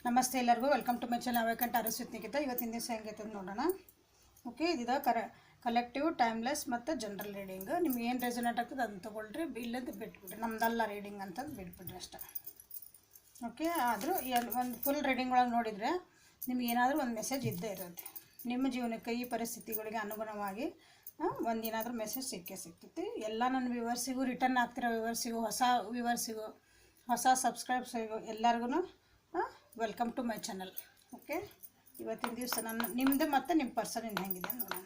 ನಮಸ್ತೆ ಎಲ್ಲರಿಗೂ welcome to my channel ಅವೇಕಂಟ್ ಅರಸ್ವಿತ್ ನಿಖಿತ. ಇವತ್ತಿನ ದಿವಸ ಹೆಂಗೈತೆ ನೋಡೋಣ. ಓಕೆ, ಇದು ಕಲೆಕ್ಟಿವ್, ಟೈಮ್ಲೆಸ್ ಮತ್ತು ಜನರಲ್ ರೀಡಿಂಗ್. ನಿಮ್ಗೆ ಏನು ರೆಸೊನೇಟ್ ಆಗ್ತದೆ ಅದನ್ನು ತೊಗೊಳ್ರಿ, ಇಲ್ಲದ್ದು ಬಿಟ್ಬಿಡ್ರಿ. ನಮ್ದಲ್ಲ ರೀಡಿಂಗ್ ಅಂತದ್ದು ಬಿಟ್ಬಿಡ್ರಿ ಅಷ್ಟೇ. ಓಕೆ, ಆದರೂ ಒಂದು ಫುಲ್ ರೀಡಿಂಗ್ ಒಳಗೆ ನೋಡಿದರೆ ನಿಮ್ಗೆ ಏನಾದರೂ ಒಂದು ಮೆಸೇಜ್ ಇದ್ದೇ ಇರುತ್ತೆ. ನಿಮ್ಮ ಜೀವನಕ್ಕೆ ಈ ಪರಿಸ್ಥಿತಿಗಳಿಗೆ ಅನುಗುಣವಾಗಿ ಒಂದೇನಾದರೂ ಮೆಸೇಜ್ ಸಿಗ್ತೈತಿ. ಎಲ್ಲ ನನ್ನ ವ್ಯೂವರ್ಸಿಗೂ, ರಿಟರ್ನ್ ಆಗ್ತಿರೋ ವ್ಯೂವರ್ಸಿಗೂ, ಹೊಸ ವ್ಯೂವರ್ಸಿಗೂ, ಹೊಸ ಸಬ್ಸ್ಕ್ರೈಬ್ಸಿಗೂ ಎಲ್ಲರಿಗೂ welcome to my channel. Okay, ಇವತ್ತಿನ ದಿವಸ ನಿಮ್ಮದು ಮತ್ತು ನಿಮ್ಮ ಪರ್ಸನಿಂದ ಹೆಂಗಿದೆ ನೋಡೋಣ.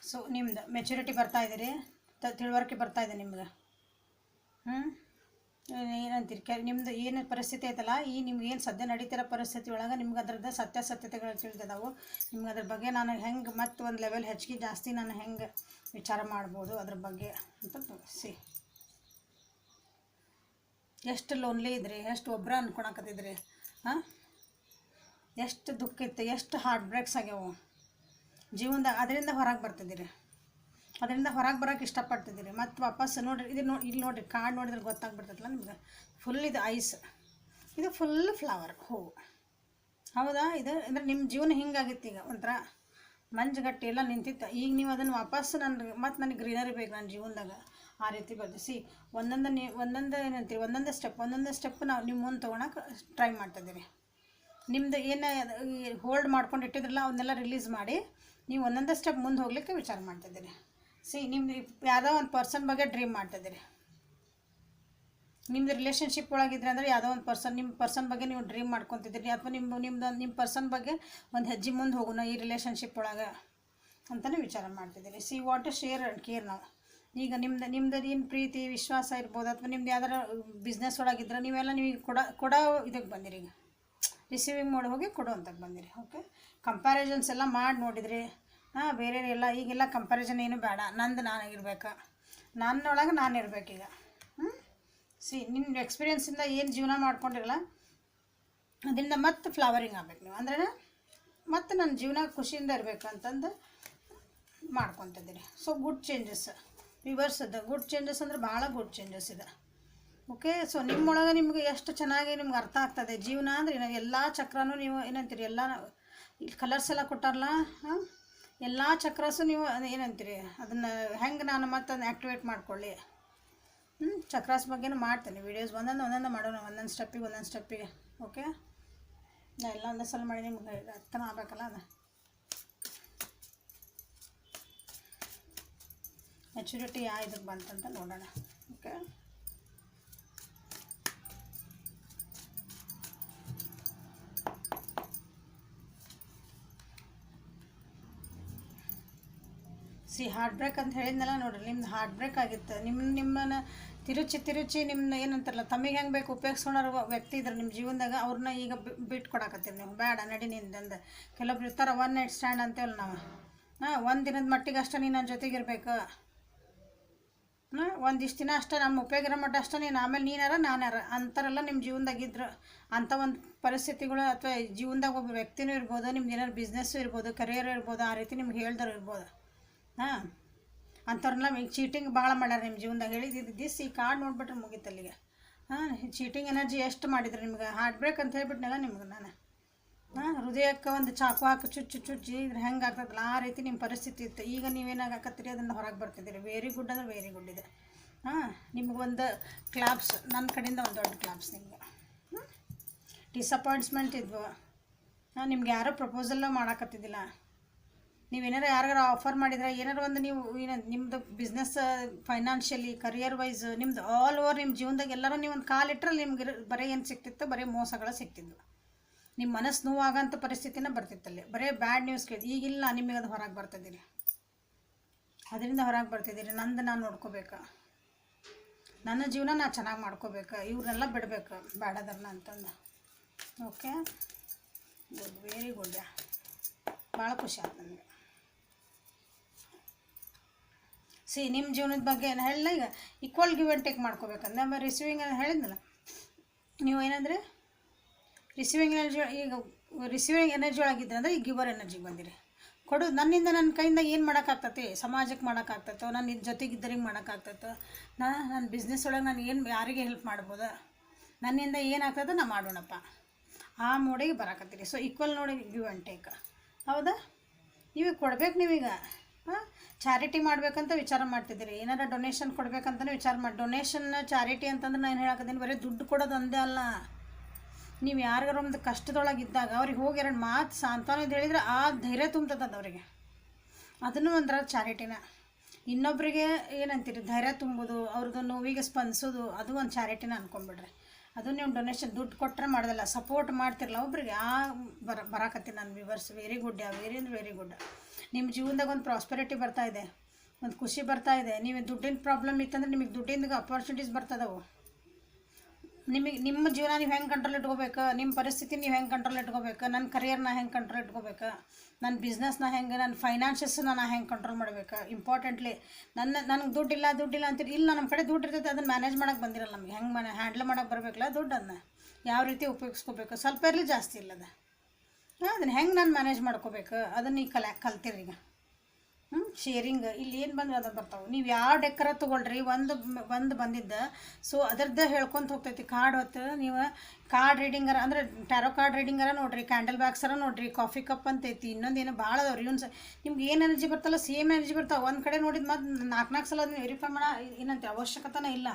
ಸೊ ನಿಮ್ದು ಮೆಚುರಿಟಿ ಬರ್ತಾಯಿದ್ದೀರಿ, ತಿಳುವಳಿಕೆ ಬರ್ತಾಯಿದೆ ನಿಮ್ಗೆ. ಏನಂತೀರಿ, ನಿಮ್ದು ಏನು ಪರಿಸ್ಥಿತಿ ಐತಲ್ಲ, ಈ ನಿಮ್ಗೆ ಏನು ಸದ್ಯ ನಡೀತಿರೋ ಪರಿಸ್ಥಿತಿ ಒಳಗೆ ನಿಮ್ಗೆ ಅದ್ರದ್ದು ಸತ್ಯಾಸತ್ಯತೆಗಳು ತಿಳಿದಿದ್ದಾವೆ. ನಿಮ್ಗೆ ಅದ್ರ ಬಗ್ಗೆ ನಾನು ಹೆಂಗೆ ಮತ್ತು ಒಂದು ಲೆವೆಲ್ ಹೆಚ್ಚಿಗೆ ಜಾಸ್ತಿ ನಾನು ಹೆಂಗೆ ವಿಚಾರ ಮಾಡ್ಬೋದು ಅದ್ರ ಬಗ್ಗೆ ಅಂತ ಸಿ. ಎಷ್ಟು ಲೋನ್ಲಿ ಇದ್ರಿ, ಎಷ್ಟು ಒಬ್ಬರ ಅನ್ಕೊಳಕತ್ತಿದ್ರಿ, ಎಷ್ಟು ದುಃಖ ಇತ್ತು, ಎಷ್ಟು ಹಾರ್ಟ್ ಬ್ರೇಕ್ಸ್ ಆಗ್ಯಾವು ಜೀವನದಾಗ. ಅದರಿಂದ ಹೊರಗೆ ಬರ್ತಿದ್ದೀರಿ, ಅದರಿಂದ ಹೊರಗೆ ಬರೋಕೆ ಇಷ್ಟಪಡ್ತಿದ್ದೀರಿ. ಮತ್ತು ವಾಪಸ್ ನೋಡಿರಿ, ಇದು ಇಲ್ಲಿ ನೋಡಿರಿ, ಕಾರ್ಡ್ ನೋಡಿದ್ರೆ ಗೊತ್ತಾಗ್ಬಿಡ್ತೈತಲ್ಲ ನಿಮ್ಗೆ. ಫುಲ್ ಇದು ಐಸ್, ಇದು ಫುಲ್ ಫ್ಲವರ್, ಹೂವು. ಹೌದಾ? ಇದು ಅಂದರೆ ನಿಮ್ಮ ಜೀವನ ಹಿಂಗಾಗಿತ್ತು. ಈಗ ಒಂಥರ ಮಂಜುಗಟ್ಟಿ ಎಲ್ಲ ನಿಂತಿತ್ತು. ಈಗ ನೀವು ಅದನ್ನು ವಾಪಸ್ ನನಗೆ ಗ್ರೀನರಿ ಬೇಕು ನನ್ನ ಜೀವನದಾಗ, ಆ ರೀತಿ ಬರ್ತೀವಿ. ಒಂದೊಂದು ಏನಂತೀರಿ, ಒಂದೊಂದೇ ಸ್ಟೆಪ್ ನಾವು ನಿಮ್ಮ ಮುಂದೆ ತೊಗೊಳಕ್ಕೆ ಟ್ರೈ ಮಾಡ್ತಾಯಿದ್ದೀರಿ. ನಿಮ್ಮದು ಏನು ಹೋಲ್ಡ್ ಮಾಡ್ಕೊಂಡು ಇಟ್ಟಿದ್ರಲ್ಲ ಅವನ್ನೆಲ್ಲ ರಿಲೀಸ್ ಮಾಡಿ ನೀವು ಒಂದೊಂದೇ ಸ್ಟೆಪ್ ಮುಂದೆ ಹೋಗ್ಲಿಕ್ಕೆ ವಿಚಾರ ಮಾಡ್ತಾಯಿದ್ದೀರಿ. ನಿಮ್ದು ಯಾವುದೋ ಒಂದು ಪರ್ಸನ್ ಬಗ್ಗೆ ಡ್ರೀಮ್ ಮಾಡ್ತಾಯಿದ್ದೀರಿ. ನಿಮ್ಮದು ರಿಲೇಷನ್ಶಿಪ್ ಒಳಗಿದ್ರೆ ಅಂದರೆ ಯಾವುದೋ ಒಂದು ನಿಮ್ಮ ಪರ್ಸನ್ ಬಗ್ಗೆ ನೀವು ಡ್ರೀಮ್ ಮಾಡ್ಕೊತಿದ್ದೀರಿ, ಅಥವಾ ನಿಮ್ಮ ಪರ್ಸನ್ ಬಗ್ಗೆ ಒಂದು ಹೆಜ್ಜೆ ಮುಂದೆ ಹೋಗೋಣ ಈ ರಿಲೇಷನ್ಶಿಪ್ ಒಳಗೆ ಅಂತಲೇ ವಿಚಾರ ಮಾಡ್ತಿದ್ದೀರಿ. What to share and care ನಾವು. ಈಗ ನಿಮ್ದು ಏನು ಪ್ರೀತಿ ವಿಶ್ವಾಸ ಇರ್ಬೋದು, ಅಥವಾ ನಿಮ್ದು ಯಾವ್ದಾರ ಬಿಸ್ನೆಸ್ ಒಳಗಿದ್ರೆ ನೀವೆಲ್ಲ ನೀವು ಕೊಡೋ ಇದಕ್ಕೆ ಬಂದಿರಿ. ಈಗ ರಿಸೀವಿಂಗ್ ಮೋಡ್ ಹೋಗಿ ಕೊಡೋ ಅಂತಕ್ಕೆ ಬಂದಿರಿ. ಓಕೆ, ಕಂಪ್ಯಾರಿಸನ್ಸ್ ಎಲ್ಲ ಮಾಡಿ ನೋಡಿದ್ರಿ. ಬೇರೆ ಎಲ್ಲ ಈಗೆಲ್ಲ ಕಂಪ್ಯಾರಿಸನ್ ಏನು ಬೇಡ, ನಂದು ನಾನಾಗಿರ್ಬೇಕು, ನನ್ನೊಳಗೆ ನಾನು ಇರಬೇಕೀಗ. ನಿಮ್ಮ ಎಕ್ಸ್ಪೀರಿಯೆನ್ಸಿಂದ ಏನು ಜೀವನ ಮಾಡ್ಕೊಂಡಿರಲ್ಲ ಅದರಿಂದ ಮತ್ತೆ ಫ್ಲವರಿಂಗ್ ಆಗ್ಬೇಕು ನೀವು. ಅಂದ್ರೆ ಮತ್ತು ನನ್ನ ಜೀವನ ಖುಷಿಯಿಂದ ಇರಬೇಕು ಅಂತಂದು ಮಾಡ್ಕೊತಿದ್ದೀರಿ. ಸೊ ಗುಡ್ ಚೇಂಜಸ್ ರಿವರ್ಸ್ ಇದೆ. ಗುಡ್ ಚೇಂಜಸ್ ಅಂದ್ರೆ ಭಾಳ ಗುಡ್ ಚೇಂಜಸ್ ಇದೆ. ಓಕೆ, ಸೊ ನಿಮ್ಮೊಳಗೆ ನಿಮ್ಗೆ ಎಷ್ಟು ಚೆನ್ನಾಗಿ ನಿಮ್ಗೆ ಅರ್ಥ ಆಗ್ತದೆ ಜೀವನ ಅಂದರೆ. ಎಲ್ಲ ಚಕ್ರನೂ ನೀವು ಏನಂತೀರಿ, ಎಲ್ಲ ಕಲರ್ಸ್ ಎಲ್ಲ ಕೊಟ್ಟಾರಲ್ಲ, ಎಲ್ಲ ಚಕ್ರಸು ನೀವು ಏನಂತೀರಿ, ಅದನ್ನು ಹೆಂಗೆ ನಾನು ಮತ್ತೆ ಅದನ್ನ ಆ್ಯಕ್ಟಿವೇಟ್ ಮಾಡ್ಕೊಳ್ಳಿ. ಚಕ್ರಾಸ್ ಬಗ್ಗೆನೂ ಮಾಡ್ತೇನೆ ವೀಡಿಯೋಸ್, ಒಂದೊಂದು ಮಾಡೋಣ, ಒಂದೊಂದು ಸ್ಟೆಪ್ಪಿಗೆ. ಓಕೆ, ನಾ ಎಲ್ಲ ಒಂದೇ ಸಲ ಮಾಡಿ ನಿಮ್ಗೆ ಅರ್ಥನ ಆಗಬೇಕಲ್ಲ. ಅದು ಮೆಚುರಿಟಿ ಇದಕ್ಕೆ ಬಂತಂತ ನೋಡೋಣ. ಓಕೆ, ಹಾರ್ಟ್ ಬ್ರೇಕ್ ಅಂತ ಹೇಳಿದ್ನಲ್ಲ ನೋಡ್ರಿ, ನಿಮ್ದು ಹಾರ್ಟ್ ಬ್ರೇಕ್ ಆಗಿತ್ತು. ನಿಮ್ಮನ್ನು ತಿರುಚಿ ನಿಮ್ಮನ್ನ ಏನಂತಾರಲ್ಲ, ತಮಗೆ ಹೆಂಗೆ ಬೇಕು ಉಪಯೋಗಿಸ್ಕೊಳೋ ವ್ಯಕ್ತಿ ಇದ್ರೆ ನಿಮ್ಮ ಜೀವನದಾಗ, ಅವ್ರನ್ನ ಈಗ ಬಿಟ್ಟು ಕೊಡಕತ್ತೀರಿ ನೀವು. ಬೇಡ ನಡಿ ನಿಂದಂದು. ಕೆಲವೊಬ್ರು ಇರ್ತಾರೆ ಒನ್ ನೈಟ್ ಸ್ಟ್ಯಾಂಡ್ ಅಂತೇಳಿ ನಾವು, ಒಂದು ದಿನದ ಮಟ್ಟಿಗೆ ಅಷ್ಟೇ ನೀನು ನನ್ನ ಜೊತೆಗಿರ್ಬೇಕು, ಒಂದಿಷ್ಟು ದಿನ ಅಷ್ಟೇ ನಮ್ಮ ಉಪಯೋಗ ಇರೋ ಮಟ್ಟ ಅಷ್ಟೇ ನೀನು, ಆಮೇಲೆ ನೀನಾರ ನಾನ್ಯಾರ ಅಂತಾರೆಲ್ಲ ನಿಮ್ಮ ಜೀವನದಾಗಿದ್ರು. ಅಂಥ ಒಂದು ಪರಿಸ್ಥಿತಿಗಳು, ಅಥವಾ ಜೀವನದಾಗ ಒಬ್ಬ ವ್ಯಕ್ತಿನೂ ಇರ್ಬೋದು, ನಿಮ್ದು ಏನಾರು ಬಿಸ್ನೆಸ್ಸು ಇರ್ಬೋದು, ಕರಿಯರ್ ಇರ್ಬೋದು, ಆ ರೀತಿ ನಿಮ್ಗೆ ಹೇಳ್ದವ್ರು ಇರ್ಬೋದು. ಅಂಥವ್ರನ್ನ ಈಗ ಚೀಟಿಂಗ್ ಭಾಳ ಮಾಡ್ಯಾರ ನಿಮ್ಮ ಜೀವನದಾಗ. ಹೇಳಿದ್ದು ಈ ಕಾರ್ಡ್ ನೋಡ್ಬಿಟ್ರೆ ಮುಗಿತಲ್ಲಿಗೆ. ಚೀಟಿಂಗ್ ಎನರ್ಜಿ ಎಷ್ಟು ಮಾಡಿದ್ರು ನಿಮ್ಗೆ. ಹಾರ್ಟ್ ಬ್ರೇಕ್ ಅಂತ ಹೇಳ್ಬಿಟ್ನಲ್ಲ ನಿಮ್ಗೆ ನಾನು. ಹೃದಯಕ್ಕೆ ಒಂದು ಚಾಕು ಹಾಕಿ ಚುಚ್ಚಿ ಇದ್ರೆ ಹೆಂಗೆ ಆಗ್ತದಲ್ಲ ಆ ರೀತಿ ನಿಮ್ಮ ಪರಿಸ್ಥಿತಿ ಇತ್ತು. ಈಗ ನೀವೇನಾಗತ್ತೀರಿ, ಅದನ್ನು ಹೊರಗೆ ಬರ್ತಿದ್ದೀರಿ. ವೆರಿ ಗುಡ್ ಅಂದರೆ ವೆರಿ ಗುಡ್ ಇದೆ. ನಿಮಗೊಂದು ಕ್ಲಾಪ್ಸ್ ನನ್ನ ಕಡೆಯಿಂದ, ಒಂದು ದೊಡ್ಡ ಕ್ಲಾಪ್ಸ್ ನಿಮ್ಗೆ. ಡಿಸಪಾಯಿಂಟ್ಸ್ಮೆಂಟ್ ಇದ್ವು, ನಿಮ್ಗೆ ಯಾರೂ ಪ್ರಪೋಸಲ್ಲ ಮಾಡೋಕತ್ತಿದ್ದಿಲ್ಲ. ನೀವೇನಾರು ಯಾರಿಗಾರ ಆಫರ್ ಮಾಡಿದ್ರೆ, ಏನಾರು ಒಂದು ನೀವು ನಿಮ್ಮದು ಬಿಸ್ನೆಸ್ ಫೈನಾನ್ಷಿಯಲಿ ಕರಿಯರ್ ವೈಸ್ ನಿಮ್ದು ಆಲ್ ಓವರ್ ನಿಮ್ಮ ಜೀವನದಾಗ ಎಲ್ಲರೂ ನೀವು ಒಂದು ಕಾಲಿಟ್ರೆ ನಿಮ್ಗೆ ಬರೀ ಏನು ಸಿಕ್ತಿತ್ತು, ಬರೀ ಮೋಸಗಳು ಸಿಕ್ತಿದ್ವು. ನಿಮ್ಮ ಮನಸ್ಸು ನೋವಾಗಂಥ ಪರಿಸ್ಥಿತಿನ ಬರ್ತಿತ್ತಲ್ಲಿ, ಬರೀ ಬ್ಯಾಡ್ ನ್ಯೂಸ್ ಕೇಳಿ. ಈಗಿಲ್ಲ, ನಿಮಗೆ ಅದು ಹೊರಗೆ ಬರ್ತಿದ್ದೀರಿ, ಅದರಿಂದ ಹೊರಗೆ ಬರ್ತಿದ್ದೀರಿ. ನಂದು ನಾನು ನೋಡ್ಕೋಬೇಕು, ನನ್ನ ಜೀವನ ನಾನು ಚೆನ್ನಾಗಿ ಮಾಡ್ಕೋಬೇಕು, ಇವ್ರನ್ನೆಲ್ಲ ಬಿಡಬೇಕು ಬೇಡದನ್ನ ಅಂತಂದು. Okay, good, very good. ಭಾಳ ಖುಷಿ ಆಯ್ತು ನನಗೆ. ನಿಮ್ಮ ಜೀವನದ ಬಗ್ಗೆ ಏನು ಹೇಳಿಲ್ಲ. ಈಗ ಈಕ್ವಲ್ ಗಿವ್ ಆ್ಯಂಡ್ ಟೇಕ್ ಮಾಡ್ಕೋಬೇಕಂದ್ರೆ ಆಮೇಲೆ ರಿಸೀವಿಂಗ್ ಹೇಳಿದ್ನಲ್ಲ ನೀವು, ಏನಂದರೆ ರಿಸೀವಿಂಗ್ ಎನರ್ಜಿ. ಈಗ ರಿಸೀವಿಂಗ್ ಎನರ್ಜಿ ಒಳಗಿದ್ರೆ ಅಂದರೆ ಈ ಗಿವರ್ ಎನರ್ಜಿಗೆ ಬಂದಿರಿ. ಕೊಡೋದು ನನ್ನಿಂದ ನನ್ನ ಕೈಯಿಂದ ಏನು ಮಾಡೋಕ್ಕಾಗ್ತೈತಿ, ಸಮಾಜಕ್ಕೆ ಮಾಡೋಕ್ಕಾಗ್ತೈತೋ, ನನ್ನ ಜೊತೆಗಿದ್ದರಿಗೆ ಮಾಡೋಕ್ಕಾಗ್ತೈತೋ, ನನ್ನ ಬಿಸ್ನೆಸ್ ಒಳಗೆ ನಾನು ಏನು ಯಾರಿಗೆ ಹೆಲ್ಪ್ ಮಾಡ್ಬೋದು, ನನ್ನಿಂದ ಏನಾಗ್ತದೋ ನಾ ಮಾಡೋಣಪ್ಪ, ಆ ಮೋಡಿಗೆ ಬರಾಕತ್ತೀರಿ. ಸೊ ಈಕ್ವಲ್ ನೋಡಿ, ಗಿವ್ ಆ್ಯಂಡ್ ಟೇಕ್. ಹೌದಾ? ನೀವೀಗ ಕೊಡ್ಬೇಕು. ನೀವೀಗ ಚಾರಿಟಿ ಮಾಡ್ಬೇಕಂತ ವಿಚಾರ ಮಾಡ್ತಿದ್ದೀರಿ, ಏನಾರ ಡೊನೇಷನ್ ಕೊಡ್ಬೇಕಂತಲೇ ವಿಚಾರ ಮಾಡಿ. ಡೊನೇಷನ್ ಚಾರಿಟಿ ಅಂತಂದ್ರೆ ನಾನು ಹೇಳಕತ್ತೀನಿ, ಬರೀ ದುಡ್ಡು ಕೊಡೋದು ಒಂದೇ ಅಲ್ಲ. ನೀವು ಯಾರಿಗಾರ ಒಂದು ಕಷ್ಟದೊಳಗಿದ್ದಾಗ ಅವ್ರಿಗೆ ಹೋಗಿ 2 ಮಾತು ಸಾಂತ್ವನ ಇದು ಹೇಳಿದ್ರೆ ಆ ಧೈರ್ಯ ತುಂಬ್ತದ ಅವರಿಗೆ. ಅದನ್ನು ಒಂಥರ ಚಾರಿಟಿನ. ಇನ್ನೊಬ್ಬರಿಗೆ ಏನಂತೀರಿ, ಧೈರ್ಯ ತುಂಬೋದು, ಅವ್ರದ್ದು ನೋವಿಗೆ ಸ್ಪಂದಿಸೋದು, ಅದು ಒಂದು ಚಾರಿಟಿನ ಅಂದ್ಕೊಂಬಿಡ್ರಿ. ಅದು ನೀವು ಡೊನೇಷನ್ ದುಡ್ಡು ಕೊಟ್ಟರೆ ಮಾಡೋದಲ್ಲ, ಸಪೋರ್ಟ್ ಮಾಡ್ತಿರಲ್ಲ ಒಬ್ರಿಗೆ, ಆ ಬರಾಕತ್ತೀನಿ ನಾನು ವ್ಯೂವರ್ಸ್. Very good. ವೆರಿ ಅಂದ್ರೆ ವೆರಿ ಗುಡ್. ನಿಮ್ಮ ಜೀವನದಾಗ ಒಂದು ಪ್ರಾಸ್ಪೆರಿಟಿ ಬರ್ತಾಯಿದೆ, ಒಂದು ಖುಷಿ ಬರ್ತಾಯಿದೆ. ನೀವು ದುಡ್ಡಿನ ಪ್ರಾಬ್ಲಮ್ ಇತ್ತಂದ್ರೆ ನಿಮಗೆ ದುಡ್ಡಿಂದ ಅಪಾರ್ಚುನಿಟೀಸ್ ಬರ್ತದವು. ನಿಮ್ಮ ಜೀವನ ನೀವು ಹೆಂಗೆ ಕಂಟ್ರೋಲ್ ಇಟ್ಕೋಬೇಕು, ನಿಮ್ಮ ಪರಿಸ್ಥಿತಿ ನೀವು ಹೆಂಗೆ ಕಂಟ್ರೋಲ್ ಇಟ್ಕೋಬೇಕು, ನನ್ನ ಕರಿಯರ್ನ ಹೆಂಗೆ ಕಂಟ್ರೋಲ್ ಇಟ್ಕೋಬೇಕು, ನನ್ನ ಬಿಸ್ನೆಸ್ನ ಹೆಂಗೆ, ನನ್ನ ಫೈನಾನ್ಷಿಯಸ್ನ ನಾನು ಹೆಂಗೆ ಕಂಟ್ರೋಲ್ ಮಾಡಬೇಕು. ಇಂಪಾರ್ಟೆಂಟ್ಲಿ ನನಗೆ ದುಡ್ಡಿಲ್ಲ ಅಂತೀರಿ. ಇಲ್ಲ, ನಮ್ಮ ಕಡೆ ದುಡ್ಡು ಇರ್ತೈತೆ, ಅದನ್ನು ಮ್ಯಾನೇಜ್ ಮಾಡೋಕ್ಕೆ ಬಂದಿರಲ್ಲ ನಮಗೆ. ಹೆಂಗೆ ಹ್ಯಾಂಡ್ಲ್ ಮಾಡೋಕ್ಕೆ ಬರಬೇಕಲ್ಲ ದುಡ್ಡನ್ನು, ಯಾವ ರೀತಿ ಉಪಯೋಗಿಸ್ಕೋಬೇಕು, ಸ್ವಲ್ಪ ಇರಲಿ ಜಾಸ್ತಿ ಇಲ್ಲದ, ಅದನ್ನು ಹೆಂಗೆ ನಾನು ಮ್ಯಾನೇಜ್ ಮಾಡ್ಕೋಬೇಕು ಅದನ್ನು ಈಗ ಕಲ್ತಿರಿ ಈಗ. ಶೇರಿಂಗ್ ಇಲ್ಲಿ ಏನು ಬಂದ್ರೆ ಅದು ಬರ್ತಾವೆ. ನೀವು ಯಾವ ಡೆಕ್ಕರ ತೊಗೊಳ್ರಿ, ಒಂದು ಬಂದಿದ್ದ. ಸೊ ಅದರದ್ದೇ ಹೇಳ್ಕೊತ ಹೋಗ್ತೈತಿ. ಕಾರ್ಡ್ ಹೊತ್ತು ನೀವು ಕಾರ್ಡ್ ರೀಡಿಂಗರ ಅಂದ್ರೆ ಟ್ಯಾರೋ ಕಾರ್ಡ್ ರೀಡಿಂಗರ ನೋಡಿರಿ, ಕ್ಯಾಂಡಲ್ ಬ್ಯಾಗ್ಸರ ನೋಡಿರಿ, ಕಾಫಿ ಕಪ್ ಅಂತೈತಿ, ಇನ್ನೊಂದೇನು ಭಾಳ ಅದಾವ್ರಿ. ನಿಮ್ಗೆ ಏನು ಎನರ್ಜಿ ಬರ್ತಲ್ಲ ಸೇಮ್ ಎನರ್ಜಿ ಬರ್ತಾವೆ. ಒಂದು ಕಡೆ ನೋಡಿದ ಮತ್ತು 4 ಸಲ ಅದನ್ನ ವೆರಿಫೈ ಮಾಡೋ ಏನಂತ ಅವಶ್ಯಕತೆನೇ ಇಲ್ಲ.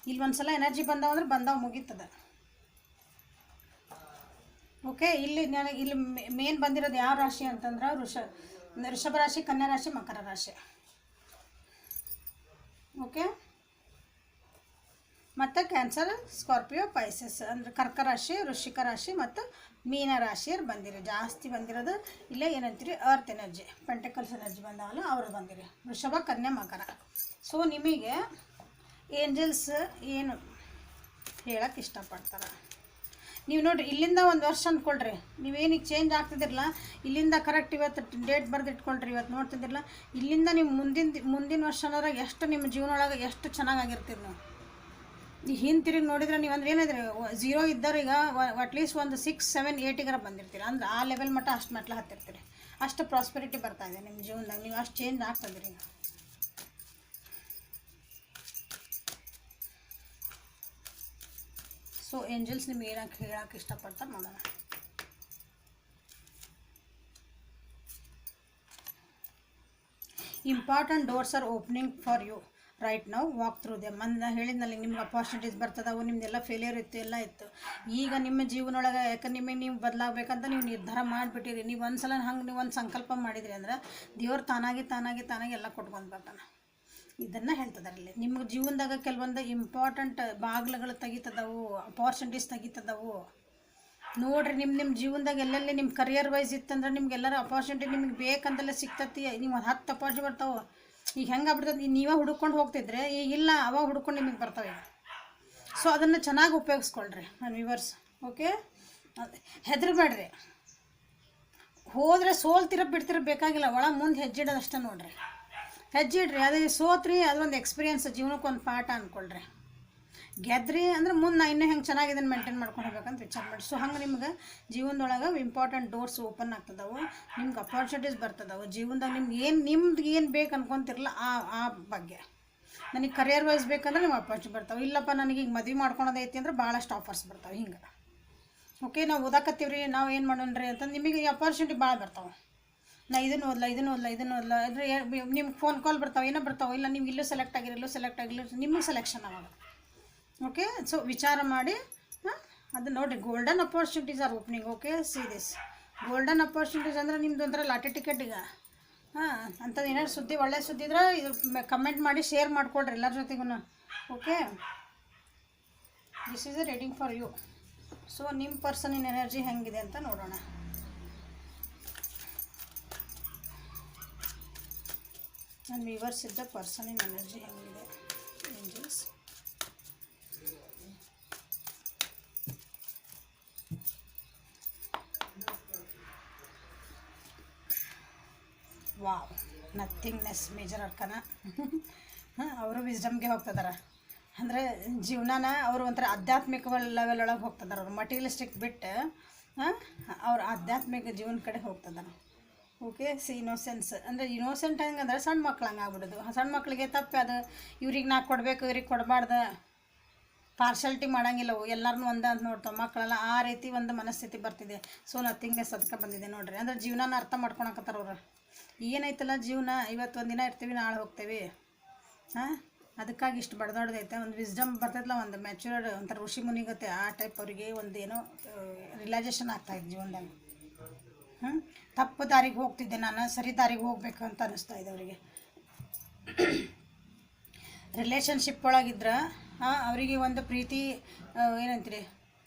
ಇಲ್ಲಿ ಒಂದು ಸಲ ಎನರ್ಜಿ ಬಂದಾವಂದ್ರೆ ಬಂದಾವ, ಮುಗೀತದ. ಓಕೆ, ಇಲ್ಲಿ ಮೇನ್ ಬಂದಿರೋದು ಯಾವ ರಾಶಿ ಅಂತಂದ್ರೆ ಋಷಭ ರಾಶಿ, ಕನ್ಯಾ ರಾಶಿ, ಮಕರ ರಾಶಿ. ಓಕೆ, ಮತ್ತು ಕ್ಯಾನ್ಸರ್, ಸ್ಕಾರ್ಪಿಯೋ, ಪೈಸಸ್ ಅಂದರೆ ಕರ್ಕ ರಾಶಿ, ವೃಶ್ಚಿಕ ರಾಶಿ ಮತ್ತು ಮೀನ ರಾಶಿಯರು ಬಂದಿರಿ. ಜಾಸ್ತಿ ಬಂದಿರೋದು ಇಲ್ಲೇ ಏನಂತೀರಿ, ಅರ್ತ್ ಎನರ್ಜಿ, ಪೆಂಟಕಲ್ಸ್ ಎನರ್ಜಿ ಬಂದಾವಲ್ಲ ಅವ್ರದ್ದು ಬಂದಿರಿ. ವೃಷಭ, ಕನ್ಯಾ, ಮಕರ. ಸೊ ನಿಮಗೆ ಏಂಜಲ್ಸ್ ಏನು ಹೇಳಕ್ಕೆ ಇಷ್ಟಪಡ್ತಾರೆ ನೀವು ನೋಡಿರಿ. ಇಲ್ಲಿಂದ ಒಂದು ವರ್ಷ ಅಂದ್ಕೊಳ್ರಿ, ನೀವೇನಿಗೆ ಚೇಂಜ್ ಆಗ್ತಿದ್ದಿರಲ್ಲ, ಇಲ್ಲಿಂದ ಕರೆಕ್ಟ್ ಇವತ್ತು ಡೇಟ್ ಬರೆದು ಇಟ್ಕೊಳ್ರಿ. ಇವತ್ತು ನೋಡ್ತಿದ್ದಿರಲ್ಲ, ಇಲ್ಲಿಂದ ನೀವು ಮುಂದಿನ ವರ್ಷ ಅನ್ನೋದ್ರಾಗ ಎಷ್ಟು ನಿಮ್ಮ ಜೀವನೊಳಗೆ ಎಷ್ಟು ಚೆನ್ನಾಗಿರ್ತೀರಿ. ನೀವು ಹಿಂತಿರುಗಿ ನೋಡಿದ್ರೆ ನೀವು ಅಂದ್ರೆ ಏನಿದ್ರಿ, 0 ಇದ್ದರೆ ಈಗ ಅಟ್ಲೀಸ್ಟ್ ಒಂದು 6, 7, 8 ಬಂದಿರ್ತೀರಿ. ಅಂದ್ರೆ ಆ ಲೆವೆಲ್ ಮಟ್ಟ ಅಷ್ಟು ಮೆಟ್ಲು ಹತ್ತಿರ್ತೀರಿ. ಅಷ್ಟು ಪ್ರಾಸ್ಪೆರಿಟಿ ಬರ್ತಾಯಿದೆ ನಿಮ್ಮ ಜೀವನದಾಗ. ನೀವು ಅಷ್ಟು ಚೇಂಜ್ ಆಗ್ತದ್ರಿ ಈಗ. ಸೊ ಏಂಜಲ್ಸ್ ನಿಮ್ಗೆ ಏನಕ್ಕೆ ಹೇಳಕ್ಕೆ ಇಷ್ಟಪಡ್ತಾರೆ ನೋಡೋಣ. Important doors are opening for you right ನಾವು, ವಾಕ್ ಥ್ರೂ ದೆಮ್. ನಾನು ಹೇಳಿದ್ನಲ್ಲಿ ನಿಮ್ಗೆ ಅಪಾರ್ಚುನಿಟೀಸ್ ಬರ್ತದವು. ನಿಮ್ದೆಲ್ಲ ಫೇಲಿಯರ್ ಇತ್ತು, ಎಲ್ಲ ಇತ್ತು. ಈಗ ನಿಮ್ಮ ಜೀವನೊಳಗೆ ಯಾಕಂದ್ರೆ ನಿಮಗೆ ನೀವು ಬದಲಾಗಬೇಕಂತ ನೀವು ನಿರ್ಧಾರ ಮಾಡಿಬಿಟ್ಟಿರಿ. ನೀವು ಒಂದು ಸಲ ಹಂಗೆ ನೀವು ಒಂದು ಸಂಕಲ್ಪ ಮಾಡಿದ್ರಿ ಅಂದ್ರೆ ದೇವ್ರು ತಾನಾಗಿ ಎಲ್ಲ ಕೊಟ್ಕೊಂಡು ಬರ್ತಾನೆ. ಇದನ್ನು ಹೇಳ್ತದಾರಲ್ಲಿ. ನಿಮ್ಮ ಜೀವನದಾಗ ಕೆಲವೊಂದು ಇಂಪಾರ್ಟೆಂಟ್ ಬಾಗಿಲುಗಳು ತೆಗಿತದವು, ಅಪಾರ್ಚುನಿಟೀಸ್ ತೆಗಿತದವು. ನೋಡಿರಿ, ನಿಮ್ಮ ಜೀವನದಾಗ ಎಲ್ಲೆಲ್ಲಿ ನಿಮ್ಮ ಕರಿಯರ್ ವೈಸ್ ಇತ್ತಂದ್ರೆ ನಿಮ್ಗೆಲ್ಲರ ಅಪಾರ್ಚುನಿಟಿ ನಿಮಗೆ ಬೇಕಂತಲೇ ಸಿಗ್ತತಿ. ನೀವು 10 ಅಪಾರ್ಚುನಿಟಿ ಬರ್ತಾವೆ. ಈಗ ಹೆಂಗೆ ಆಗ್ಬಿಡ್ತದೆ, ನೀವೇ ಹುಡುಕೊಂಡು ಹೋಗ್ತಿದ್ರೆ ಈಗ ಇಲ್ಲ, ಅವಾಗ ಹುಡ್ಕೊಂಡು ನಿಮಗೆ ಬರ್ತವೆ. ಸೊ ಅದನ್ನು ಚೆನ್ನಾಗಿ ಉಪಯೋಗಿಸ್ಕೊಳ್ರಿ ನನ್ನ ವ್ಯೂವರ್ಸ್. ಓಕೆ, ಹೆದರಬೇಡ್ರಿ. ಹೋದರೆ ಬಿಡ್ತಿರ ಬೇಕಾಗಿಲ್ಲ, ಒಳಗೆ ಮುಂದೆ ಹೆಜ್ಜೆ ಇಡೋದಷ್ಟೇ ನೋಡಿರಿ. ಹೆಜ್ಜೆ ಇಡ್ರಿ. ಅದು ಸೋತ್ರಿ, ಅದೊಂದು ಎಕ್ಸ್ಪೀರಿಯನ್ಸ್, ಜೀವನಕ್ಕೆ ಒಂದು ಪಾಠ ಅಂದ್ಕೊಳ್ರಿ. ಗೆದ್ರಿ ಅಂದ್ರೆ ಮುಂದೆ ನಾ ಇನ್ನೂ ಹೆಂಗೆ ಚೆನ್ನಾಗಿ ಇದನ್ನು ಮೇಂಟೈನ್ ಮಾಡ್ಕೊಂಡು ಹೋಗ್ಬೇಕಂತ ವಿಚಾರ ಮಾಡಿ. ಸೊ ಹಂಗೆ ನಿಮ್ಗೆ ಜೀವನದೊಳಗೆ ಇಂಪಾರ್ಟೆಂಟ್ ಡೋರ್ಸ್ ಓಪನ್ ಆಗ್ತದವು, ನಿಮ್ಗೆ ಅಪಾರ್ಚುನಿಟೀಸ್ ಬರ್ತದವು. ಜೀವನದಾಗ ನಿಮ್ಗೆ ಏನು ಬೇಕು ಅನ್ಕೊತಿರಲ್ಲ ಆ ಬಗ್ಗೆ. ನನಗೆ ಕರಿಯರ್ ವೈಸ್ ಬೇಕಂದ್ರೆ ನೀವು ಅಪಾರ್ಚುನಿಟಿ ಬರ್ತಾವೆ. ಇಲ್ಲಪ್ಪ ನನಗೆ ಈಗ ಮದುವೆ ಮಾಡ್ಕೊಳೋದೈತಿ ಅಂದ್ರೆ ಭಾಳಷ್ಟು ಆಫರ್ಸ್ ಬರ್ತಾವೆ. ಹಿಂಗೆ ಓಕೆ, ನಾವು ಓದಾಕತ್ತೀವ್ರಿ, ನಾವು ಏನು ಮಾಡೋಣ್ರಿ ಅಂತಂದು ನಿಮಗೆ ಈ ಅಪಾರ್ಚುನಿಟಿ ಭಾಳ ಬರ್ತಾವೆ. ನಾ ಇದನ್ನು ಓದಲ್ಲ ಅಂದರೆ ನಿಮ್ಗೆ ಫೋನ್ ಕಾಲ್ ಬರ್ತಾವೆ, ಏನೋ ಬರ್ತಾವೆ. ಇಲ್ಲ ನೀವು ಇಲ್ಲೂ ಸೆಲೆಕ್ಟ್ ಆಗಿರಲ್ಲ, ನಿಮಗೆ ಸೆಲೆಕ್ಷನ್ ಆವಾಗ. ಓಕೆ, ಸೊ ವಿಚಾರ ಮಾಡಿ ಅದು ನೋಡಿರಿ. Golden opportunities are opening. Okay, see this golden opportunities ಅಂದರೆ ನಿಮ್ದು ಒಂಥರ ಲಾಟರಿ ಟಿಕೆಟ್ ಈಗ. ಅಂಥದ್ದು ಏನಾದ್ರು ಸುದ್ದಿ, ಒಳ್ಳೆ ಸುದ್ದಿ ಇದ್ರೆ ಇದು ಕಮೆಂಟ್ ಮಾಡಿ ಶೇರ್ ಮಾಡಿಕೊಡ್ರಿ ಎಲ್ಲರ ಜೊತೆಗೂ. Okay, this is a reading for you. So ನಿಮ್ಮ ಪರ್ಸನಿನ ಎನರ್ಜಿ ಹೆಂಗಿದೆ ಅಂತ ನೋಡೋಣ. ನನ್ನ ವ್ಯೂವರ್ಸ್ ಇದ್ದ ಪರ್ಸನಿನ ಎನರ್ಜಿ ಹೆಂಗಿದೆ angels. Wow, nothingness, major arcana. ಅವರು ವಿಸ್ಡಮ್ಗೆ ಹೋಗ್ತಿದ್ದಾರೆ. ಅಂದರೆ ಜೀವನನ ಅವರು ಒಂಥರ ಆಧ್ಯಾತ್ಮಿಕ ಲೆವೆಲ್ ಒಳಗೆ ಹೋಗ್ತಿದ್ದಾರೆ. ಅವರು ಮಟೀರಿಯಲಿಸ್ಟಿಕ್ ಬಿಟ್ಟು ಅವ್ರು ಆಧ್ಯಾತ್ಮಿಕ ಜೀವನ ಕಡೆ ಹೋಗ್ತಿದ್ದಾರೆ. ಓಕೆ ಇನೋಸೆನ್ಸ್ ಅಂದರೆ ಇನೋಸೆಂಟ್ ಹೆಂಗಂದ್ರೆ ಸಣ್ಣ ಮಕ್ಳು ಹಂಗೆ ಆಗ್ಬಿಡೋದು. ಸಣ್ಣ ಮಕ್ಕಳಿಗೆ ತಪ್ಪು ಅದು, ಇವ್ರಿಗೆ ನಾ ಕೊಡಬೇಕು ಇವ್ರಿಗೆ ಕೊಡಬಾರ್ದು, ಪಾರ್ಶಾಲಿಟಿ ಮಾಡೋಂಗಿಲ್ಲ, ಎಲ್ಲರನ್ನೂ ಒಂದೇ ಅಂತ ನೋಡ್ತಾವೆ ಮಕ್ಕಳೆಲ್ಲ. ಆ ರೀತಿ ಒಂದು ಮನಸ್ಥಿತಿ ಬರ್ತಿದೆ. ಸೊ ನಥಿಂಗ್ನೆಸ್ ಅದಕ್ಕೆ ಬಂದಿದೆ ನೋಡ್ರಿ. ಅಂದ್ರೆ ಜೀವನನ ಅರ್ಥ ಮಾಡ್ಕೊಳಕತ್ತಾರ ಅವ್ರು. ಏನೈತಲ್ಲ ಜೀವನ, ಇವತ್ತು ಒಂದಿನ ಇರ್ತೀವಿ ನಾಳೆ ಹೋಗ್ತೇವೆ. ಹಾಂ, ಅದಕ್ಕಾಗಿ ಇಷ್ಟು ಬಡ್ದೊಡ್ದೈತೆ. ಒಂದು ವಿಸ್ಡಮ್ ಬರ್ತೈತಲ್ಲ, ಒಂದು ಮ್ಯಾಚೂರ್ಡ್ ಒಂಥರ ಋಷಿ ಮುನಿಗತ್ತೆ, ಆ ಟೈಪ್ ಅವರಿಗೆ ಒಂದು ಏನೋ ರಿಲೈಸೇಷನ್ ಆಗ್ತಾಯಿತ್ತು ಜೀವನದಾಗ. ತಪ್ಪು ದಾರಿಗೆ ಹೋಗ್ತಿದ್ದೆ ನಾನು, ಸರಿ ದಾರಿಗೆ ಹೋಗ್ಬೇಕು ಅಂತ ಅನ್ನಿಸ್ತಾ ಇದೆ ಅವರಿಗೆ. ರಿಲೇಷನ್ಶಿಪ್ ಒಳಗಿದ್ರೆ ಅವರಿಗೆ ಒಂದು ಪ್ರೀತಿ ಏನಂತೀರಿ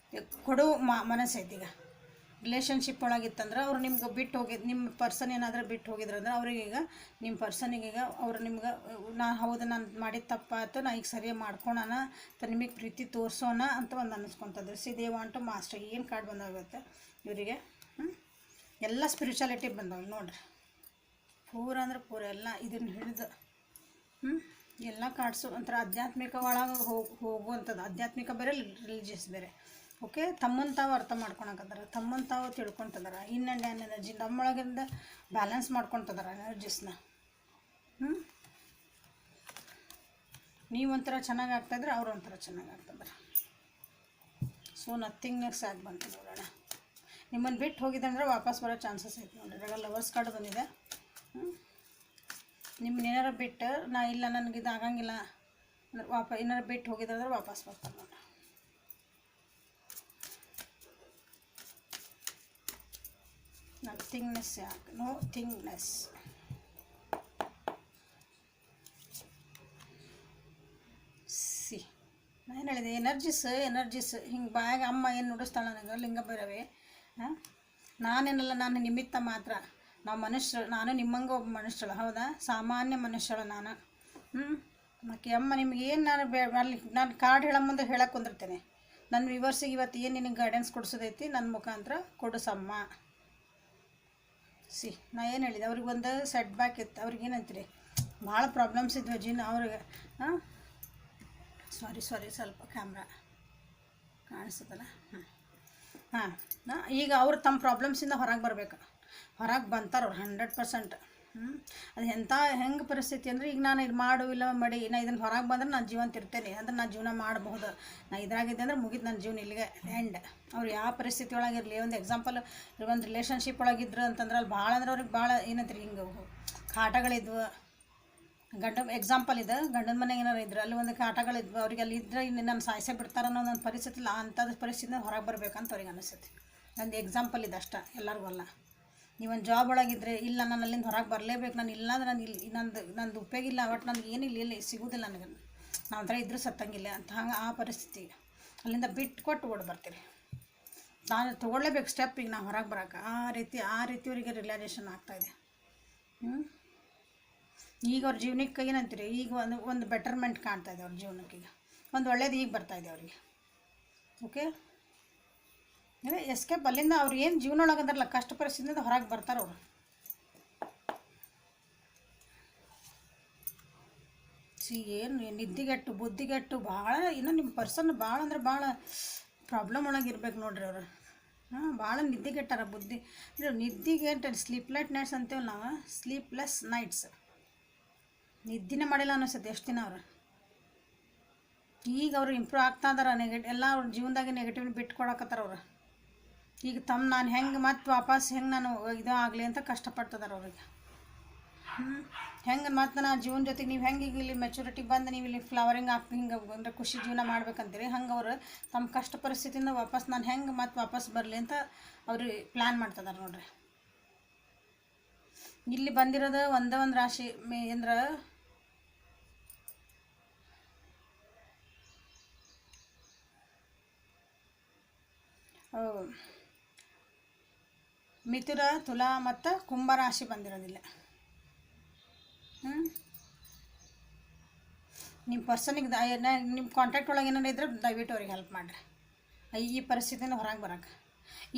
ಕೊಡೋ ಮನಸ್ಸೈತಿ. ಈಗ ರಿಲೇಷನ್ಶಿಪ್ ಒಳಗಿತ್ತಂದ್ರೆ ಅವ್ರು ನಿಮ್ಗೆ ಬಿಟ್ಟು ಹೋಗಿ, ನಿಮ್ಮ ಪರ್ಸನ್ ಏನಾದರೂ ಬಿಟ್ಟು ಹೋಗಿದ್ರಂದ್ರೆ ಅವ್ರಿಗೀಗ ನಿಮ್ಮ ಪರ್ಸನಿಗೀಗ ಅವ್ರು ನಿಮ್ಗೆ ಹೌದು ನಾನು ಮಾಡಿದ ತಪ್ಪಾಯ್ತು, ನಾ ಈಗ ಸರಿಯಾಗಿ ಮಾಡ್ಕೊಳೋಣ ಅಂತ ನಿಮಗೆ ಪ್ರೀತಿ ತೋರಿಸೋಣ ಅಂತ ಒಂದು ಅನ್ನಿಸ್ಕೊತಂದ್ರೆ. They want to master. ಏನು ಕಾರ್ಡ್ ಬಂದಾಗುತ್ತೆ ಇವರಿಗೆ? ಎಲ್ಲ ಸ್ಪಿರಿಚುಯಾಲಿಟಿ ಬಂದವೆ ನೋಡ್ರಿ. ಪೂರ ಅಂದ್ರೆ ಪೂರ ಎಲ್ಲ ಇದನ್ನು ಹಿಡಿದು ಎಲ್ಲ ಕಾರ್ಡ್ಸು ಒಂಥರ ಆಧ್ಯಾತ್ಮಿಕ ಒಳಗೆ ಹೋಗುವಂಥದ್ದು. ಆಧ್ಯಾತ್ಮಿಕ ಬೇರೆ, ರಿಲಿಜಿಯಸ್ ಬೇರೆ. ಓಕೆ, ತಮ್ಮನ್ನು ತಾವು ಅರ್ಥ ಮಾಡ್ಕೊಳಕತ್ತಾರ, ತಮ್ಮನ್ನು ತಾವು ತಿಳ್ಕೊತದಾರ. ಇನ್ ಆ್ಯಂಡ್ ಆ್ಯನ್ ಎನರ್ಜಿ ನಮ್ಮೊಳಗಿಂದ ಬ್ಯಾಲೆನ್ಸ್ ಮಾಡ್ಕೊತದಾರ ಎನರ್ಜೀಸ್ನ. ನೀವು ಒಂಥರ ಚೆನ್ನಾಗಿ ಆಗ್ತಾಯಿದ್ರೆ ಅವ್ರು ಒಂಥರ ಚೆನ್ನಾಗಿ ಆಗ್ತದಾರ. ಸೊ ನಥಿಂಗ್ನೆಸ್ ಆಗಿ ಬಂತು ನೋಡೋಣ. ನಿಮ್ಮನ್ನು ಬಿಟ್ಟು ಹೋಗಿದ್ದಂದ್ರೆ ವಾಪಸ್ ಬರೋ ಚಾನ್ಸಸ್ ಐತೆ ನೋಡಿರಿ. ಇವಾಗ ಲವರ್ಸ್ ಕಾರ್ಡ್ ಬಂದಿದೆ. ನಿಮ್ಮನ್ನ ಏನಾರು ಬಿಟ್ಟು ನಾ ಇಲ್ಲ ನನಗಿದು ಆಗಂಗಿಲ್ಲ ಅಂದ್ರೆ ಏನಾರು ಬಿಟ್ಟು ಹೋಗಿದ್ರೆ ವಾಪಸ್ ಬರ್ತಾರೆ ನೋಡಿ. ನಥಿಂಗ್ನೆಸ್ ಯಾಕೆ? ನೋ ಥಿಂಗ್ನೆಸ್. ಸಿ ನಾನು ಹೇಳಿದೆ ಎನರ್ಜೀಸ್ ಹಿಂಗೆ ಬಾಯಾಗ ಅಮ್ಮ ಏನು ನುಡಿಸ್ತಾಳೆ ನನಗೆ ಲಿಂಗ ಬರವೆ. ನಾನೇನಲ್ಲ, ನಾನು ನಿಮಿತ್ತ ಮಾತ್ರ. ನಾವು ಮನುಷ್ಯರು, ನಾನು ನಿಮ್ಮಂಗೆ ಒಬ್ಬ ಮನುಷ್ಯಳು, ಹೌದಾ? ಸಾಮಾನ್ಯ ಮನುಷ್ಯಳು ನಾನು. ಆಕೆ ಅಮ್ಮ ನಿಮ್ಗೆ ಏನು ನಾನು ಕಾರ್ಡ್ ಹೇಳೋ ಮುಂದೆ ಹೇಳಕ್ಕೆ ಕುಂದಿರ್ತೇನೆ. ನನ್ನ ವ್ಯೂವರ್ಸಿಗೆ ಇವತ್ತು ಏನು ನಿನಗೆ ಗೈಡೆನ್ಸ್ ಕೊಡಿಸೋದೈತಿ ನನ್ನ ಮುಖಾಂತರ ಕೊಡಿಸಮ್ಮ. ನಾ ಏನು ಹೇಳಿದೆ ಅವ್ರಿಗೆ? ಒಂದು ಸೆಟ್ ಬ್ಯಾಕ್ ಇತ್ತು. ಅವ್ರಿಗೆ ಏನಂತೀರಿ, ಭಾಳ ಪ್ರಾಬ್ಲಮ್ಸ್ ಇದ್ವು ಅವ್ರಿಗೆ. ಸಾರಿ ಸ್ವಲ್ಪ ಕ್ಯಾಮ್ರಾ ಕಾಣಿಸ್ತದಲ್ಲ. ಈಗ ಅವ್ರು ತಮ್ಮ ಪ್ರಾಬ್ಲಮ್ಸಿಂದ ಹೊರಗೆ ಬರ್ಬೇಕು. ಹೊರಗೆ ಬಂತಾರೆ ಅವ್ರು 100%. ಅದು ಎಂಥ ಹೆಂಗೆ ಪರಿಸ್ಥಿತಿ ಅಂದರೆ, ಈಗ ನಾನು ಇದು ಮಾಡು ಇಲ್ಲ ಮಾಡಿ ನಾ ಇದನ್ನು ಹೊರಗೆ ಬಂದ್ರೆ ನಾನು ಜೀವಂತ ಇರ್ತೇನೆ ಅಂದ್ರೆ ನಾನು ಜೀವನ ಮಾಡಬಹುದು. ನಾ ಇದ್ರಾಗಿದ್ದೆ ಅಂದ್ರೆ ಮುಗಿದು ನನ್ನ ಜೀವನ ಇಲ್ಲಿಗೆ ಎಂಡ್. ಅವ್ರು ಯಾವ ಪರಿಸ್ಥಿತಿ ಒಳಗಿರಲಿ, ಒಂದು ಎಕ್ಸಾಂಪಲ್ ಒಂದು ರಿಲೇಷನ್ಶಿಪ್ ಒಳಗಿದ್ರು ಅಂತಂದ್ರೆ ಅಲ್ಲಿ ಭಾಳ ಅಂದ್ರೆ ಅವ್ರಿಗೆ ಭಾಳ ಏನಂತೀರಿ ಹಿಂಗೆ ಕಾಟಗಳಿದ್ವು. ಎಕ್ಸಾಂಪಲ್ ಇದೆ, ಗಂಡನ ಮನೆಗೆ ಏನಾರು ಇದ್ರೆ ಅಲ್ಲಿ ಒಂದು ಕಾಟಗಳಿದ್ವು. ಅವ್ರಿಗೆ ಅಲ್ಲಿ ಇದ್ರೆ ಇನ್ನು ನಾನು ಸಾಯಿಸೇ ಬಿಡ್ತಾರೆ ಅನ್ನೋ ಒಂದು ಪರಿಸ್ಥಿತಿ ಇಲ್ಲ. ಅಂಥದ್ದು ಪರಿಸ್ಥಿತಿಯಿಂದ ಹೊರಗೆ ಬರ್ಬೇಕಂತ ಅವ್ರಿಗೆ ಅನಿಸುತ್ತೆ. ನಂದು ಎಕ್ಸಾಂಪಲ್ ಇದೆ ಅಷ್ಟ, ಎಲ್ಲರಿಗೂ ಅಲ್ಲ. ನೀವೊಂದು ಜಾಬ್ ಒಳಗಿದ್ರೆ ಇಲ್ಲ ನಾನು ಅಲ್ಲಿಂದ ಹೊರಗೆ ಬರಲೇಬೇಕು, ನಾನು ಇಲ್ಲ ಅಂದ್ರೆ ನಾನು ಇಲ್ಲಿ ನಂದು ಉಪಯೋಗ ಇಲ್ಲ, ಒಟ್ಟು ನನಗೆ ಏನಿಲ್ಲ, ಇಲ್ಲಿ ಸಿಗೋದಿಲ್ಲ ನನಗೆ, ನಾವು ಒಂಥರ ಇದ್ರೂ ಸತ್ತಂಗಿಲ್ಲ ಅಂತ. ಹಂಗೆ ಆ ಪರಿಸ್ಥಿತಿ ಅಲ್ಲಿಂದ ಬಿಟ್ಟು ಕೊಟ್ಟು ಓಡಿ ಬರ್ತೀರಿ. ನಾನು ತೊಗೊಳ್ಳೇಬೇಕು ಸ್ಟೆಪ್ ಈಗ ನಾವು ಹೊರಗೆ ಬರೋಕೆ. ಆ ರೀತಿ ಅವರಿಗೆ ರಿಲೈಸೇಷನ್ ಆಗ್ತಾಯಿದೆ. ಈಗ ಅವ್ರ ಜೀವನಕ್ಕೆ ಏನಂತೀರಿ, ಈಗ ಒಂದು ಬೆಟರ್ಮೆಂಟ್ ಕಾಣ್ತಾಯಿದೆ ಅವ್ರ ಜೀವನಕ್ಕೆ. ಈಗ ಒಂದು ಒಳ್ಳೇದು ಈಗ ಬರ್ತಾಯಿದೆ ಅವರಿಗೆ. ಓಕೆ, ಅಂದರೆ ಎಸ್ಕೇಪ್ ಅಲ್ಲಿಂದ ಅವ್ರು ಏನು ಜೀವನ ಒಳಗಂದ್ರಲ್ಲ ಕಷ್ಟ ಪರಿಸ್ಥಿತಿಯಿಂದ ಹೊರಗೆ ಬರ್ತಾರೆ ಅವರು. ಏನು ನಿದ್ದಿಗೆಟ್ಟು ಬುದ್ಧಿಗೆಟ್ಟು ಭಾಳ ಇನ್ನೂ ನಿಮ್ಮ ಪರ್ಸನ್ ಭಾಳ ಅಂದ್ರೆ ಭಾಳ ಪ್ರಾಬ್ಲಮ್ ಒಳಗೆ ಇರ್ಬೇಕು ನೋಡ್ರಿ ಅವರು. ಭಾಳ ನಿದ್ದಿಗೆಟ್ಟಾರ ಬುದ್ಧಿ. ನಿದ್ದಿಗೆಟ್ಟು ಸ್ಲೀಪ್ಲೆಸ್ ನೈಟ್ಸ್ ಅಂತೇವಲ್ಲ ನಾವು, ಸ್ಲೀಪ್ಲೆಸ್ ನೈಟ್ಸ್. ನಿದ್ದಿನೇ ಮಾಡಿಲ್ಲ ಅನ್ನಿಸುತ್ತೆ ಎಷ್ಟು ದಿನ ಅವರು. ಈಗ ಅವರು ಇಂಪ್ರೂವ್ ಆಗ್ತಾ ಇದಾರೆ. ಎಲ್ಲ ಅವ್ರ ಜೀವನದಾಗೆ ನೆಗೆಟಿವ್ನ ಬಿಟ್ಕೊಡಕತ್ತಾರ ಅವರು. ಈಗ ನಾನು ಹೆಂಗೆ ಮತ್ತು ವಾಪಸ್ ಹೆಂಗೆ ನಾನು ಇದು ಆಗಲಿ ಅಂತ ಕಷ್ಟಪಡ್ತಿದಾರೆ ಅವ್ರಿಗೆ. ಹೆಂಗೆ ಮತ್ತು ನಾನು ಜೀವನ ಜೊತೆಗೆ ನೀವು ಹೆಂಗೆ ಈಗ ಇಲ್ಲಿ ಮೆಚುರಿಟಿಗೆ ಬಂದು ನೀವು ಇಲ್ಲಿ ಫ್ಲವರಿಂಗ್ ಹಾಕಿ ಹಿಂಗೆ ಅಂದರೆ ಖುಷಿ ಜೀವನ ಮಾಡ್ಬೇಕಂತೀರಿ, ಹಂಗೆ ಅವರು ತಮ್ಮ ಕಷ್ಟ ಪರಿಸ್ಥಿತಿಯಿಂದ ವಾಪಸ್ ನಾನು ಹೆಂಗೆ ಮತ್ತು ವಾಪಸ್ ಬರಲಿ ಅಂತ ಅವರು ಪ್ಲ್ಯಾನ್ ಮಾಡ್ತಿದಾರೆ ನೋಡ್ರಿ. ಇಲ್ಲಿ ಬಂದಿರೋದು ಒಂದೇ ಒಂದು ರಾಶಿ ಅಂದ್ರೆ ಮಿಥುನ, ತುಲಾ ಮತ್ತು ಕುಂಭ ರಾಶಿ ಬಂದಿರೋದಿಲ್ಲ. ನಿಮ್ಮ ಪರ್ಸನಿಗೆ ನಿಮ್ಮ ಕಾಂಟ್ಯಾಕ್ಟ್ ಒಳಗೆ ಏನಾರು ಇದ್ರೆ ದಯವಿಟ್ಟು ಅವ್ರಿಗೆ ಹೆಲ್ಪ್ ಮಾಡಿರಿ ಈ ಪರಿಸ್ಥಿತಿಯಿಂದ ಹೊರಗೆ ಬರೋಕೆ.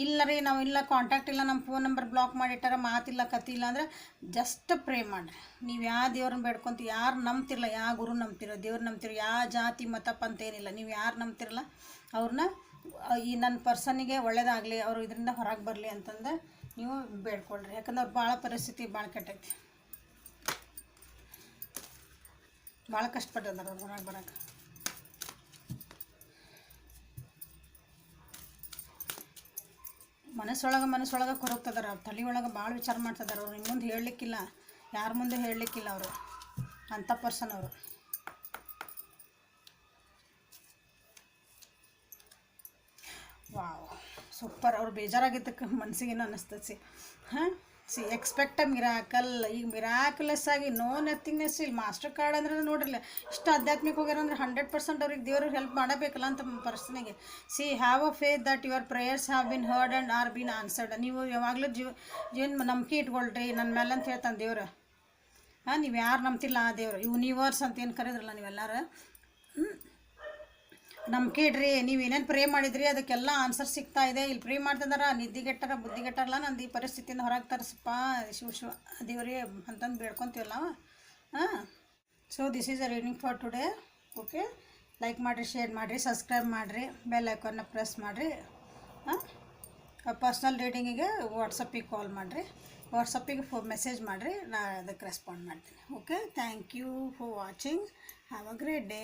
ಇಲ್ಲ ರೀ ನಾವು ಇಲ್ಲ ಕಾಂಟ್ಯಾಕ್ಟ್ ಇಲ್ಲ, ನಮ್ಮ ಫೋನ್ ನಂಬರ್ ಬ್ಲಾಕ್ ಮಾಡಿಟ್ಟಾರ, ಮಾತಿಲ್ಲ ಕತಿ ಇಲ್ಲ ಅಂದರೆ ಜಸ್ಟ್ ಪ್ರೇ ಮಾಡಿರಿ. ನೀವು ಯಾವ ದೇವ್ರನ್ನ ಬೇಡ್ಕೊಂತ, ಯಾರು ನಂಬ್ತಿರಲ್ಲ, ಯಾವ ಗುರು ನಂಬ್ತಿರೋ, ದೇವ್ರು ನಂಬ್ತಿರೋ, ಯಾವ ಜಾತಿ ಮತ ಪಂಥ ಏನಿಲ್ಲ, ನೀವು ಯಾರು ನಂಬ್ತಿರಲ್ಲ ಅವ್ರನ್ನ ಈ ನನ್ನ ಪರ್ಸನಿಗೆ ಒಳ್ಳೇದಾಗಲಿ, ಅವರು ಇದರಿಂದ ಹೊರಗೆ ಬರಲಿ ಅಂತಂದು ನೀವು ಬೇಡ್ಕೊಳ್ರಿ, ಯಾಕಂದ್ರೆ ಅವ್ರು ಭಾಳ ಪರಿಸ್ಥಿತಿ ಭಾಳ ಕೆಟ್ಟೈತಿ, ಭಾಳ ಕಷ್ಟಪಟ್ಟಿದ್ದಾರೆ ಅವ್ರು ಹೊರಗೆ ಬರೋಕೆ. ಮನಸ್ಸೊಳಗೆ ಕೊರಗ್ತದಾರೆ ಅವ್ರು, ತಲೆ ಒಳಗೆ ಭಾಳ ವಿಚಾರ ಮಾಡ್ತಿದ್ದಾರೆ ಅವ್ರು. ನಿಮ್ಮ ಮುಂದೆ ಹೇಳಲಿಕ್ಕಿಲ್ಲ, ಯಾರ ಮುಂದೆ ಹೇಳಲಿಕ್ಕಿಲ್ಲ ಅವರು, ಅಂಥ ಪರ್ಸನ್ ಅವರು. Wow, super. ಅವ್ರು ಬೇಜಾರಾಗಿದ್ದಕ್ಕೆ ಮನಸ್ಸಿಗೇನು ಅನ್ನಿಸ್ತದೆ ಹಾಂ. Expect miracle. ಈಗ ಮಿರಾಕುಲಸ್ ಆಗಿ ನೋ ನಥಿಂಗ್ನೆಸ್. ಇಲ್ಲಿ ಮಾಸ್ಟರ್ ಕಾರ್ಡ್ ಅಂದ್ರೆ ನೋಡ್ರಿಲ್ಲ, ಇಷ್ಟು ಆಧ್ಯಾತ್ಮಿಕ ಹೋಗ್ಯಾರ ಅಂದ್ರೆ 100% ಅವ್ರಿಗೆ ದೇವ್ರಿಗೆ ಹೆಲ್ಪ್ ಮಾಡಬೇಕಲ್ಲ ಅಂತ ಪರ್ಸನಿಗೆ. Have a faith that your prayers have been heard and are been answered. ನೀವು ಯಾವಾಗಲೂ ಜೀವನ ನಂಬಿಕೆ ಇಟ್ಕೊಳ್ರಿ ನನ್ನ ಮೇಲೆ ಅಂತ ಹೇಳ್ತಾನೆ ದೇವ್ರು. ಹಾಂ, ನೀವು ಯಾರು ನಂಬ್ತಿಲ್ಲ ಆ ದೇವ್ರು, ಯೂನಿವರ್ಸ್ ಅಂತ ಏನು ಕರೆದ್ರಲ್ಲ ನೀವೆಲ್ಲರೂ, ನಂಬಿಕೆ ಇಡ್ರಿ. ನೀವು ಏನೇನು ಪ್ರೇ ಮಾಡಿದ್ರಿ ಅದಕ್ಕೆಲ್ಲ ಆನ್ಸರ್ ಸಿಗ್ತಾ ಇದೆ. ಇಲ್ಲಿ ಪ್ರೇ ಮಾಡ್ತಿದಾರ, ನಿದ್ದಿಗೆಟ್ಟಾರ ಬುದ್ಧಿಗೆಟ್ಟಾರಲ್ಲ, ನಂದು ಈ ಪರಿಸ್ಥಿತಿಯಿಂದ ಹೊರಗೆ ತರಿಸಪ್ಪ ಶಿವ ದೇವ್ರಿ ಅಂತಂದು ಬೇಡ್ಕೊತೀವಲ್ಲ. ಹಾಂ, so this is a reading for today. Okay, like ಮಾಡಿರಿ, ಶೇರ್ ಮಾಡಿರಿ, ಸಬ್ಸ್ಕ್ರೈಬ್ ಮಾಡಿರಿ, ಬೆಲ್ ಐಕಾನ್ನ ಪ್ರೆಸ್ ಮಾಡಿರಿ. ಹಾಂ, ಪರ್ಸ್ನಲ್ ರೀಡಿಂಗಿಗೆ ವಾಟ್ಸಪ್ಪಿಗೆ ಕಾಲ್ ಮಾಡಿರಿ, ವಾಟ್ಸಪ್ಪಿಗೆ ಮೆಸೇಜ್ ಮಾಡಿರಿ, ನಾನು ಅದಕ್ಕೆ ರೆಸ್ಪಾಂಡ್ ಮಾಡ್ತೀನಿ. Okay, thank you for watching. Have a great day.